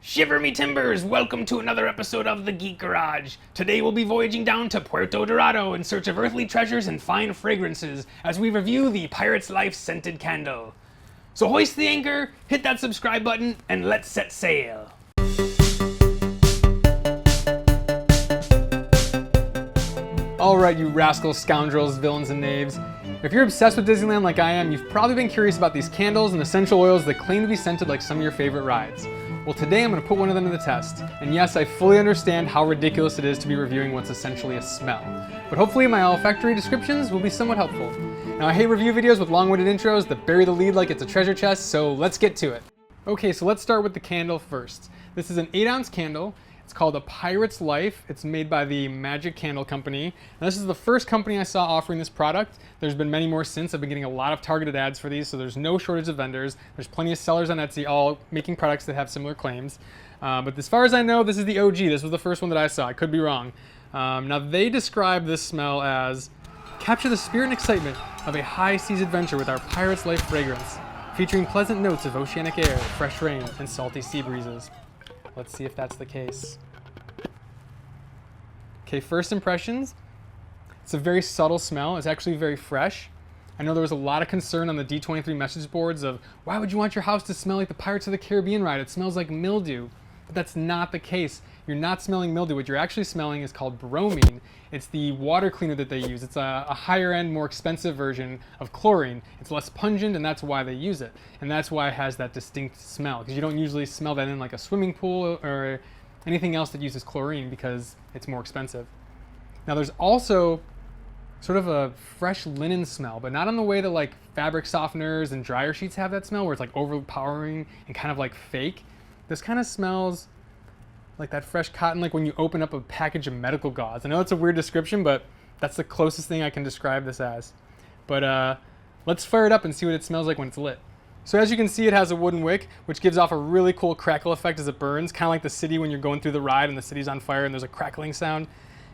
Shiver me timbers! Welcome to another episode of the Geek Garage. Today we'll be voyaging down to Puerto Dorado in search of earthly treasures and fine fragrances as we review the Pirate's Life scented candle. So hoist the anchor, hit that subscribe button, and let's set sail. Alright, you rascals, scoundrels, villains, and knaves. If you're obsessed with Disneyland like I am, you've probably been curious about these candles and essential oils that claim to be scented like some of your favorite rides. Well, today I'm going to put one of them to the test. And yes, I fully understand how ridiculous it is to be reviewing what's essentially a smell. But hopefully my olfactory descriptions will be somewhat helpful. Now, I hate review videos with long-winded intros that bury the lead like it's a treasure chest, so let's get to it. Okay, so let's start with the candle first. This is an 8-ounce candle. It's called a Pirate's Life. It's made by the Magic Candle Company. Now, this is the first company I saw offering this product. There's been many more since. I've been getting a lot of targeted ads for these, so there's no shortage of vendors. There's plenty of sellers on Etsy, all making products that have similar claims. But as far as I know, this is the OG. This was the first one that I saw. I could be wrong. Now, they describe this smell as capture the spirit and excitement of a high seas adventure with our Pirate's Life fragrance, featuring pleasant notes of oceanic air, fresh rain, and salty sea breezes. Let's see if that's the case. Okay, first impressions. It's a very subtle smell. It's actually very fresh. I know there was a lot of concern on the D23 message boards of, why would you want your house to smell like the Pirates of the Caribbean ride? It smells like mildew. But that's not the case. You're not smelling mildew. What you're actually smelling is called bromine. It's the water cleaner that they use. It's a higher end, more expensive version of chlorine. It's less pungent, and that's why they use it. And that's why it has that distinct smell, because you don't usually smell that in like a swimming pool or anything else that uses chlorine because it's more expensive. Now, there's also sort of a fresh linen smell, but not in the way that like fabric softeners and dryer sheets have that smell, where it's like overpowering and kind of like fake. This kind of smells like that fresh cotton, like when you open up a package of medical gauze. I know it's a weird description, but that's the closest thing I can describe this as. But let's fire it up and see what it smells like when it's lit. So as you can see, it has a wooden wick, which gives off a really cool crackle effect as it burns, kind of like the city when you're going through the ride and the city's on fire and there's a crackling sound.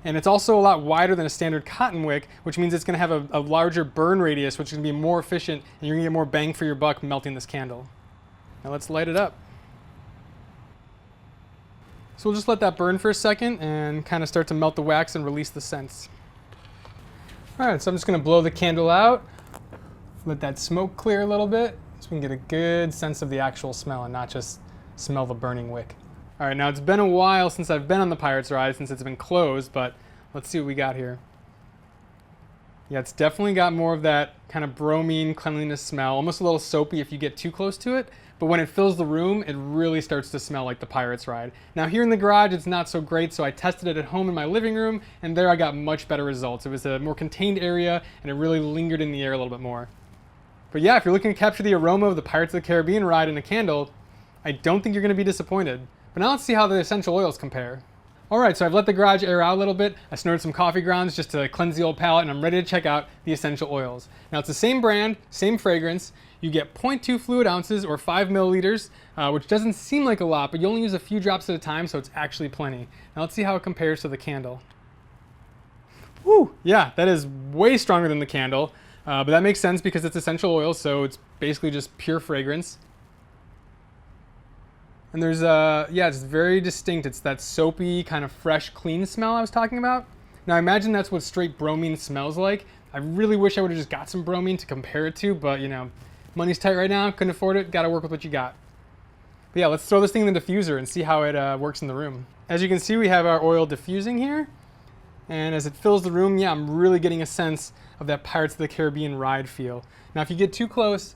And it's also a lot wider than a standard cotton wick, which means it's going to have a larger burn radius, which is going to be more efficient, and you're going to get more bang for your buck melting this candle. Now let's light it up. So we'll just let that burn for a second and kind of start to melt the wax and release the scents. All right, so I'm just going to blow the candle out, let that smoke clear a little bit, so we can get a good sense of the actual smell and not just smell the burning wick. All right, now it's been a while since I've been on the Pirates ride, since it's been closed, but let's see what we got here. Yeah, it's definitely got more of that kind of bromine cleanliness smell, almost a little soapy if you get too close to it, but when it fills the room, it really starts to smell like the Pirates ride. Now here in the garage, it's not so great, so I tested it at home in my living room, and there I got much better results. It was a more contained area, and it really lingered in the air a little bit more. But yeah, if you're looking to capture the aroma of the Pirates of the Caribbean ride in a candle, I don't think you're going to be disappointed. But now let's see how the essential oils compare. All right, so I've let the garage air out a little bit. I snorted some coffee grounds just to cleanse the old palate, and I'm ready to check out the essential oils. Now it's the same brand, same fragrance. You get 0.2 fluid ounces or 5 milliliters, which doesn't seem like a lot, but you only use a few drops at a time, so it's actually plenty. Now let's see how it compares to the candle. Woo, yeah, that is way stronger than the candle, but that makes sense because it's essential oil, so it's basically just pure fragrance. And there's yeah, it's very distinct. It's that soapy, kind of fresh, clean smell I was talking about. Now I imagine that's what straight bromine smells like. I really wish I would have just got some bromine to compare it to, but you know, money's tight right now, couldn't afford it, gotta work with what you got. But yeah, let's throw this thing in the diffuser and see how it works in the room. As you can see, we have our oil diffusing here. And as it fills the room, yeah, I'm really getting a sense of that Pirates of the Caribbean ride feel. Now if you get too close,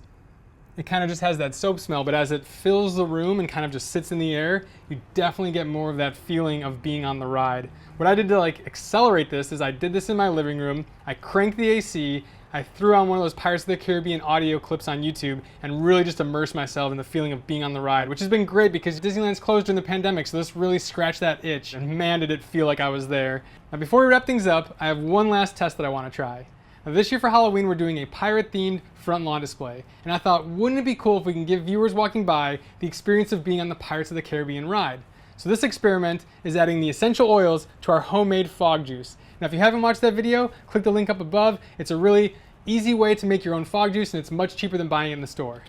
it kind of just has that soap smell, but as it fills the room and kind of just sits in the air, you definitely get more of that feeling of being on the ride. What I did to like accelerate this is I did this in my living room, I cranked the AC, I threw on one of those Pirates of the Caribbean audio clips on YouTube and really just immersed myself in the feeling of being on the ride, which has been great because Disneyland's closed during the pandemic, so this really scratched that itch, and man, did it feel like I was there. Now before we wrap things up, I have one last test that I want to try. Now this year for Halloween, we're doing a pirate-themed front lawn display, and I thought, wouldn't it be cool if we can give viewers walking by the experience of being on the Pirates of the Caribbean ride? So this experiment is adding the essential oils to our homemade fog juice. Now if you haven't watched that video, click the link up above. It's a really easy way to make your own fog juice, and it's much cheaper than buying it in the store.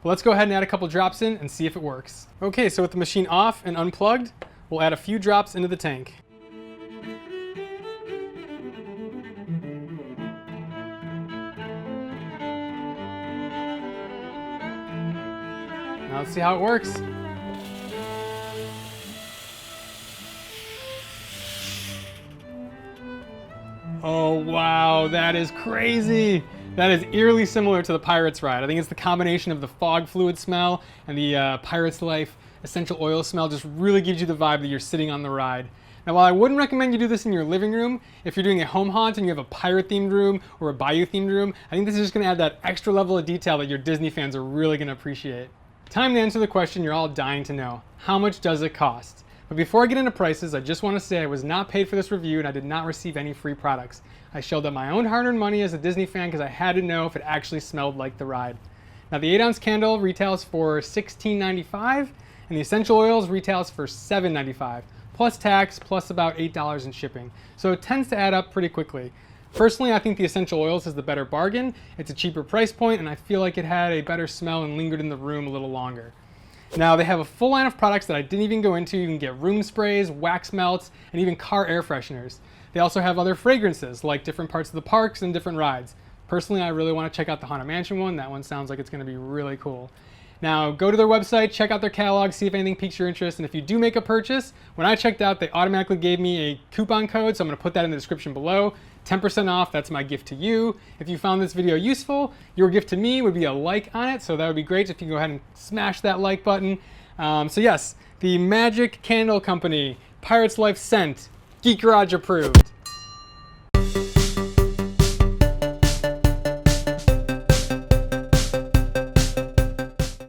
But let's go ahead and add a couple drops in and see if it works. Okay, so with the machine off and unplugged, we'll add a few drops into the tank. Now let's see how it works. Oh wow, that is crazy. That is eerily similar to the Pirates ride. I think it's the combination of the fog fluid smell and the Pirates Life essential oil smell just really gives you the vibe that you're sitting on the ride. Now while I wouldn't recommend you do this in your living room, if you're doing a home haunt and you have a pirate themed room or a bayou themed room, I think this is just gonna add that extra level of detail that your Disney fans are really gonna appreciate. Time to answer the question you're all dying to know. How much does it cost? But before I get into prices, I just want to say I was not paid for this review and I did not receive any free products. I shelled out my own hard-earned money as a Disney fan because I had to know if it actually smelled like the ride. Now the 8-ounce candle retails for $16.95 and the essential oils retails for $7.95, plus tax, plus about $8 in shipping. So it tends to add up pretty quickly. Personally, I think the essential oils is the better bargain. It's a cheaper price point and I feel like it had a better smell and lingered in the room a little longer. Now they have a full line of products that I didn't even go into. You can get room sprays, wax melts, and even car air fresheners. They also have other fragrances like different parts of the parks and different rides. Personally, I really want to check out the Haunted Mansion one. That one sounds like it's going to be really cool. Now go to their website, check out their catalog, see if anything piques your interest, and if you do make a purchase, when I checked out, they automatically gave me a coupon code, so I'm going to put that in the description below. 10% off, that's my gift to you. If you found this video useful, your gift to me would be a like on it, so that would be great if you can go ahead and smash that like button. So yes, the Magic Candle Company, Pirates Life Scent, Geek Garage approved.